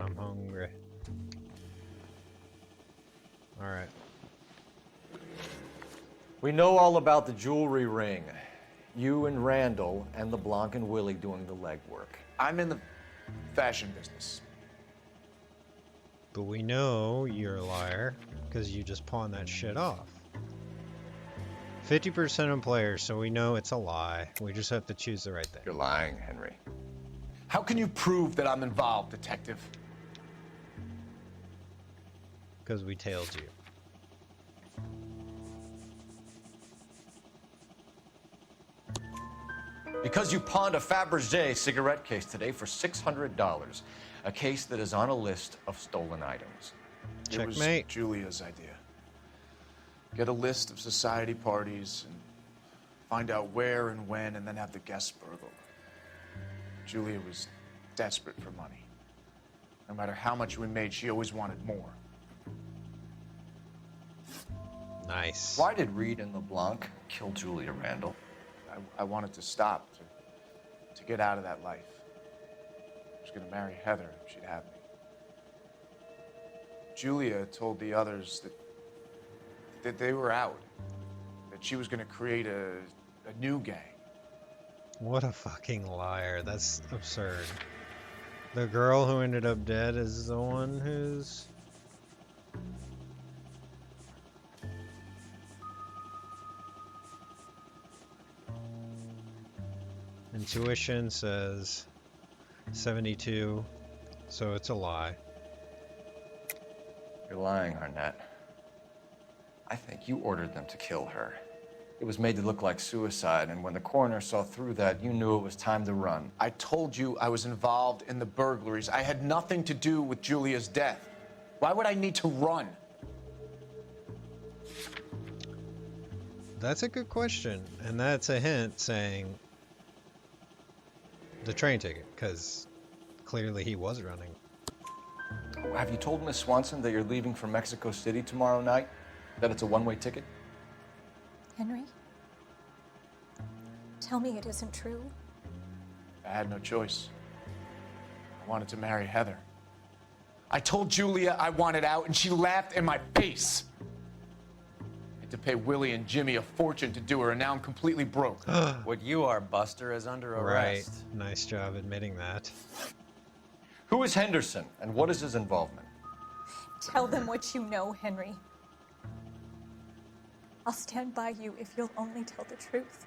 I'm hungry. All right. We know all about the jewelry ring. You and Randall and LeBlanc and Willie doing the legwork. I'm in the fashion business. But we know you're a liar because you just pawned that shit off. 50% of players, so we know it's a lie. We just have to choose the right thing. You're lying, Henry. How can you prove that I'm involved, Detective? Because we tailed you. Because you pawned a Fabergé cigarette case today for $600. A case that is on a list of stolen items. It was Checkmate. Julia's idea. Get a list of society parties and find out where and when, and then have the guests burgled. Julia was desperate for money. No matter how much we made, she always wanted more. Nice. Why did Reed and LeBlanc kill Julia Randall? I wanted to stop, to get out of that life. I was going to marry Heather if she'd have me. Julia told the others that they were out, that she was going to create a new gang. What a fucking liar. That's absurd. The girl who ended up dead is the one who's... Intuition says 72, so it's a lie. You're lying, Arnett. I think you ordered them to kill her. It was made to look like suicide, and when the coroner saw through that, you knew it was time to run. I told you I was involved in the burglaries. I had nothing to do with Julia's death. Why would I need to run? That's a good question, and that's a hint saying the train ticket, because clearly he was running. Have you told Miss Swanson that you're leaving for Mexico City tomorrow night? That it's a one-way ticket? Henry? Tell me it isn't true. I had no choice. I wanted to marry Heather. I told Julia I wanted out, and she laughed in my face. I had to pay Willie and Jimmy a fortune to do her, and now I'm completely broke. What you are, Buster, is under arrest. Right. Nice job admitting that. Who is Henderson, and what is his involvement? Tell them what you know, Henry. I'll stand by you if you'll only tell the truth.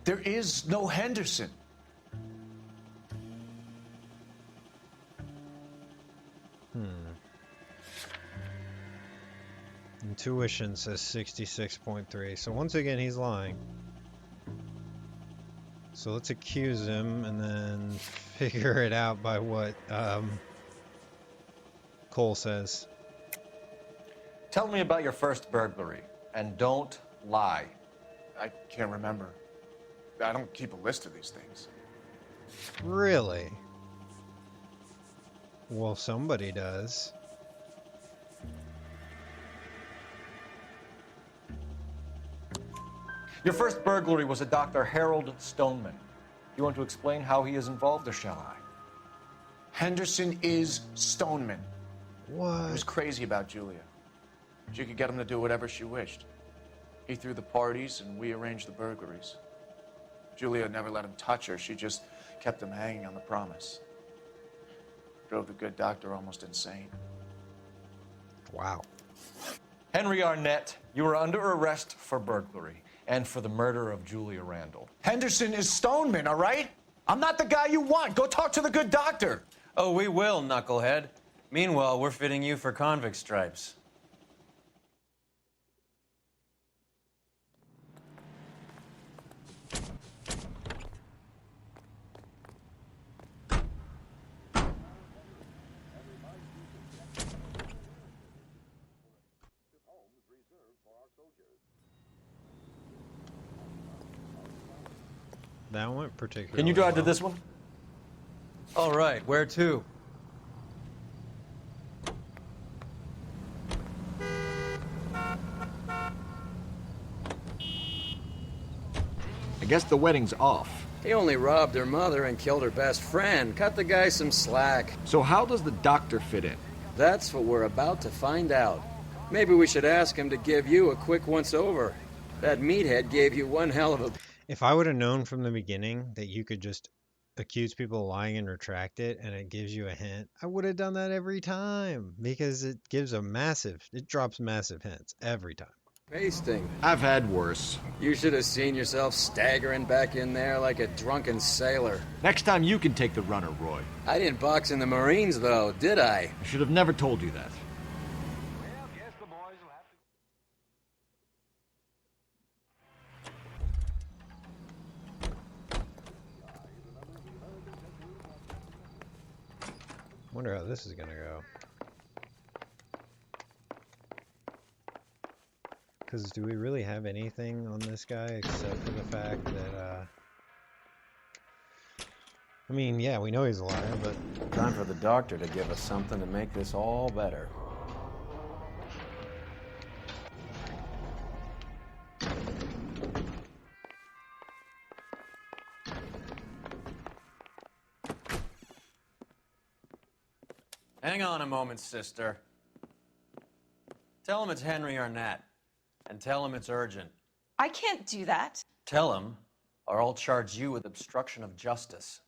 There is no Henderson. Intuition says 66.3, so once again he's lying. So let's accuse him and then figure it out by what Cole says. Tell me about your first burglary, and don't lie. I can't remember. I don't keep a list of these things. Really? Well, somebody does. Your first burglary was a Dr. Harold Stoneman. You want to explain how he is involved, or shall I? Henderson is Stoneman. What? He was crazy about Julia. She could get him to do whatever she wished. He threw the parties, and we arranged the burglaries. Julia never let him touch her. She just kept him hanging on the promise. Drove the good doctor almost insane. Wow. Henry Arnett, you are under arrest for burglary and for the murder of Julia Randall. Henderson is Stoneman, all right? I'm not the guy you want. Go talk to the good doctor. Oh, we will, knucklehead. Meanwhile, we're fitting you for convict stripes. That went particularly Can you drive to well. this one? All right, where to? I guess the wedding's off. He only robbed her mother and killed her best friend. Cut the guy some slack. So how does the doctor fit in? That's what we're about to find out. Maybe we should ask him to give you a quick once-over. That meathead gave you one hell of a... If I would have known from the beginning that you could just accuse people of lying and retract it and it gives you a hint, I would have done that every time because it drops massive hints every time. Basting. I've had worse. You should have seen yourself staggering back in there like a drunken sailor. Next time you can take the runner, Roy. I didn't box in the Marines, though, did I? I should have never told you that. Wonder how this is gonna go. Because do we really have anything on this guy except for the fact that, I mean, yeah, we know he's a liar, but... Time for the doctor to give us something to make this all better. Hang on a moment, sister. Tell him it's Henry Arnett. And tell him it's urgent. I can't do that. Tell him, or I'll charge you with obstruction of justice.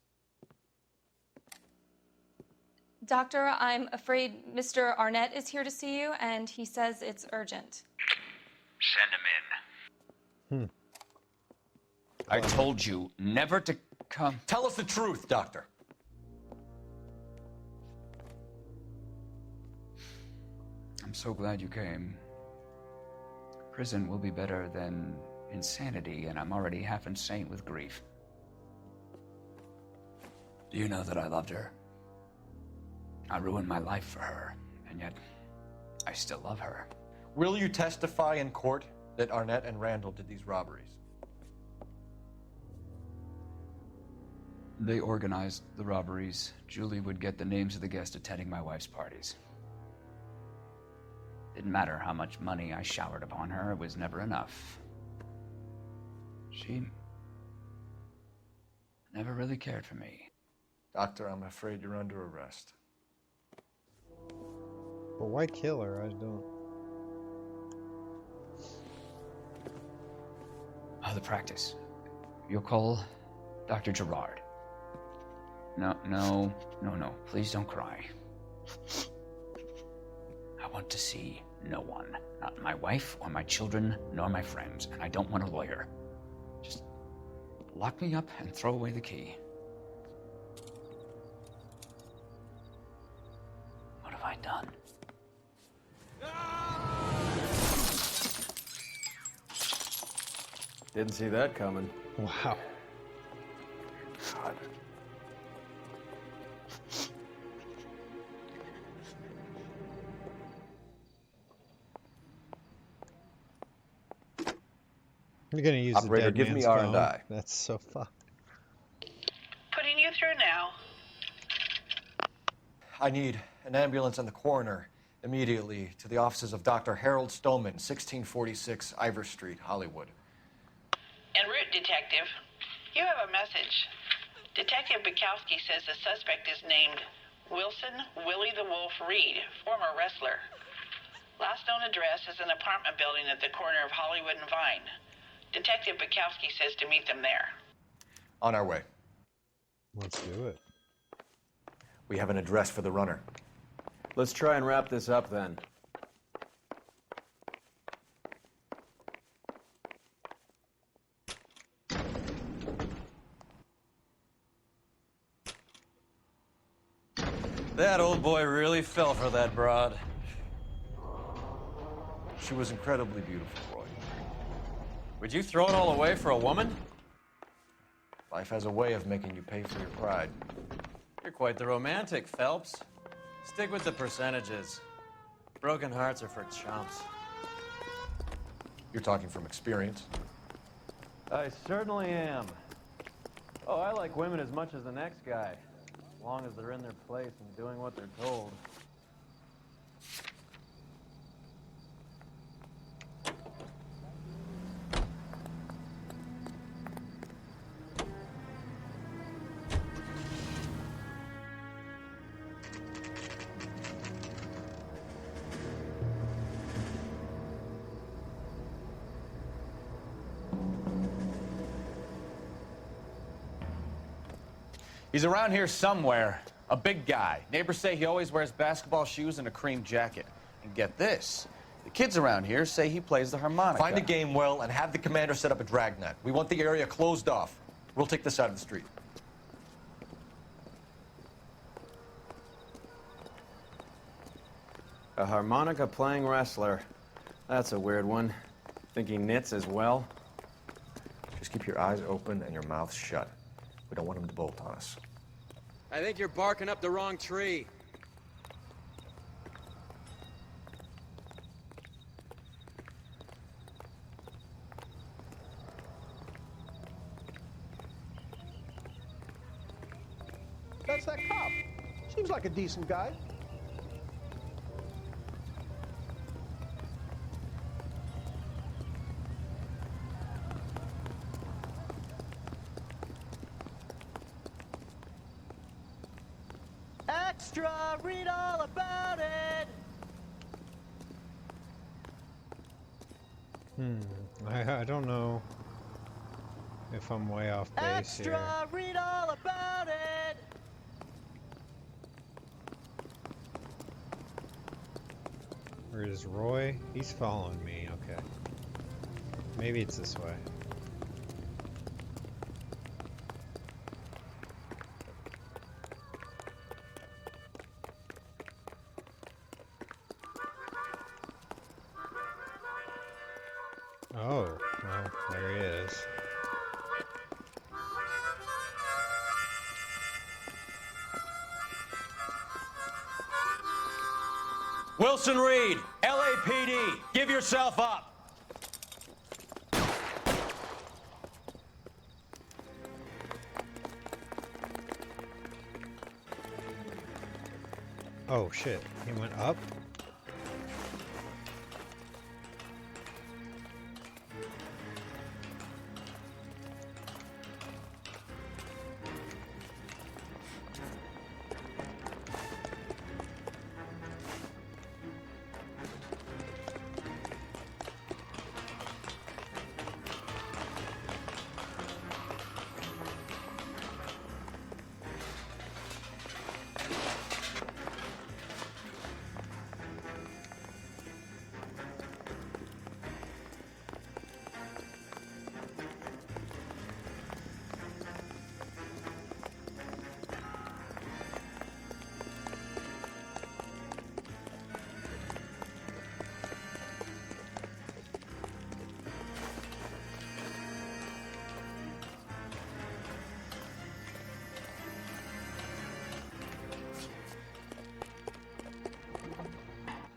Doctor, I'm afraid Mr. Arnett is here to see you, and he says it's urgent. Send him in. I told you never to come. Tell us the truth, Doctor. I'm so glad you came. Prison will be better than insanity, and I'm already half insane with grief. Do you know that I loved her? I ruined my life for her, and yet I still love her. Will you testify in court that Arnett and Randall did these robberies? They organized the robberies. Julie would get the names of the guests attending my wife's parties. Didn't matter how much money I showered upon her, it was never enough. She never really cared for me. Doctor, I'm afraid you're under arrest. But why kill her? I don't... The practice. You'll call Dr. Gerard. No. Please don't cry. I want to see no one. Not my wife or my children, nor my friends. And I don't want a lawyer. Just lock me up and throw away the key. What have I done? Didn't see that coming. Wow. God. You're gonna use Operator, the dead give me man's R phone. and I. That's so fucked. Putting you through now. I need an ambulance and the coroner immediately to the offices of Dr. Harold Stoneman, 1646 Ivor Street, Hollywood. En route, Detective. You have a message. Detective Bukowski says the suspect is named Wilson Willie the Wolf Reed, former wrestler. Last known address is an apartment building at the corner of Hollywood and Vine. Detective Bukowski says to meet them there. On our way. Let's do it. We have an address for the runner. Let's try and wrap this up then. That old boy really fell for that broad. She was incredibly beautiful, Roy. Would you throw it all away for a woman? Life has a way of making you pay for your pride. You're quite the romantic, Phelps. Stick with the percentages. Broken hearts are for chumps. You're talking from experience. I certainly am. Oh, I like women as much as the next guy, as long as they're in their place and doing what they're told. He's around here somewhere. A big guy. Neighbors say he always wears basketball shoes and a cream jacket. And get this. The kids around here say he plays the harmonica. Find a game well and have the commander set up a dragnet. We want the area closed off. We'll take this side of the street. A harmonica playing wrestler. That's a weird one. Think he knits as well? Just keep your eyes open and your mouth shut. We don't want him to bolt on us. I think you're barking up the wrong tree. That's that cop. Seems like a decent guy. Extra, read all about it. I don't know if I'm way off base here. Extra, read all about it. Where is Roy? He's following me, okay. Maybe it's this way. Oh, well, there he is. Wilson Reed, LAPD, give yourself up. Oh shit, he went up?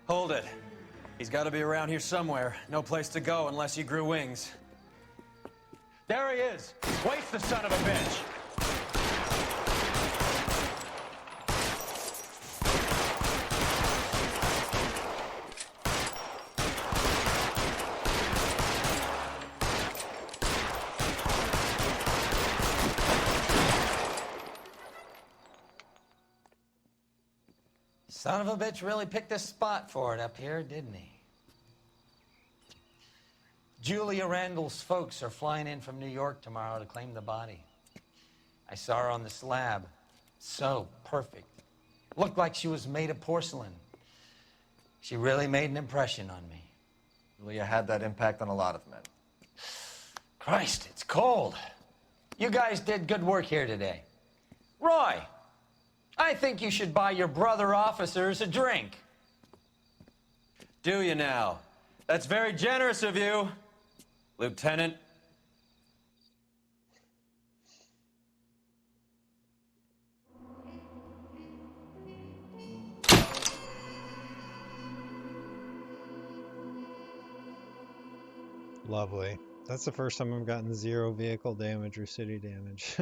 Hold it. He's got to be around here somewhere. No place to go unless he grew wings. There he is! Waste the son of a bitch! Son of a bitch really picked a spot for it up here, didn't he? Julia Randall's folks are flying in from New York tomorrow to claim the body. I saw her on the slab. So perfect. Looked like she was made of porcelain. She really made an impression on me. Julia had that impact on a lot of men. Christ, it's cold. You guys did good work here today. Roy, I think you should buy your brother officers a drink. Do you now? That's very generous of you, Lieutenant. Lovely. That's the first time I've gotten 0 vehicle damage or city damage.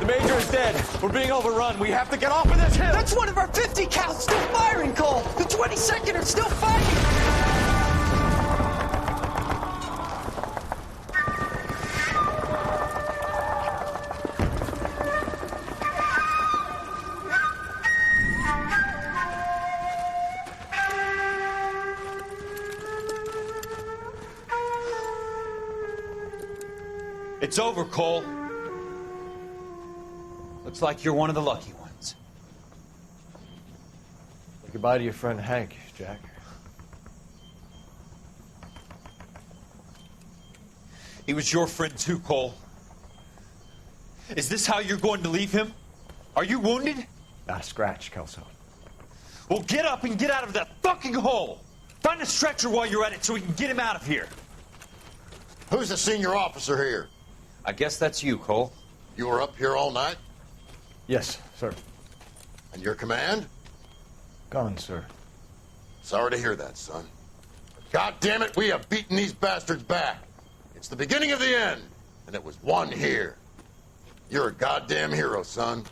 The Major is dead. We're being overrun. We have to get off of this hill. That's one of our 50 cals still firing, Cole. The 22nd are still fighting. It's over, Cole. Looks like you're one of the lucky ones. Goodbye to your friend Hank, Jack. He was your friend too, Cole. Is this how you're going to leave him? Are you wounded? Scratch, Kelso. Well, get up and get out of that fucking hole! Find a stretcher while you're at it so we can get him out of here. Who's the senior officer here? I guess that's you, Cole. You were up here all night? Yes, sir. And your command? Gone, sir. Sorry to hear that, son. God damn it, we have beaten these bastards back. It's the beginning of the end, and it was one here. You're a goddamn hero, son.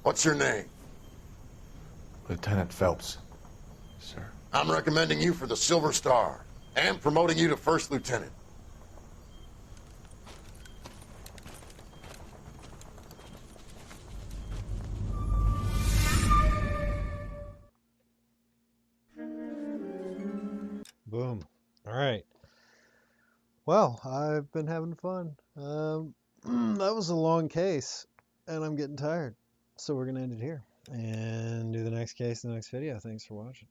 What's your name? Lieutenant Phelps, sir. I'm recommending you for the Silver Star and promoting you to first lieutenant. Boom. All right. Well, I've been having fun. That was a long case, and I'm getting tired. So we're going to end it here and do the next case in the next video. Thanks for watching.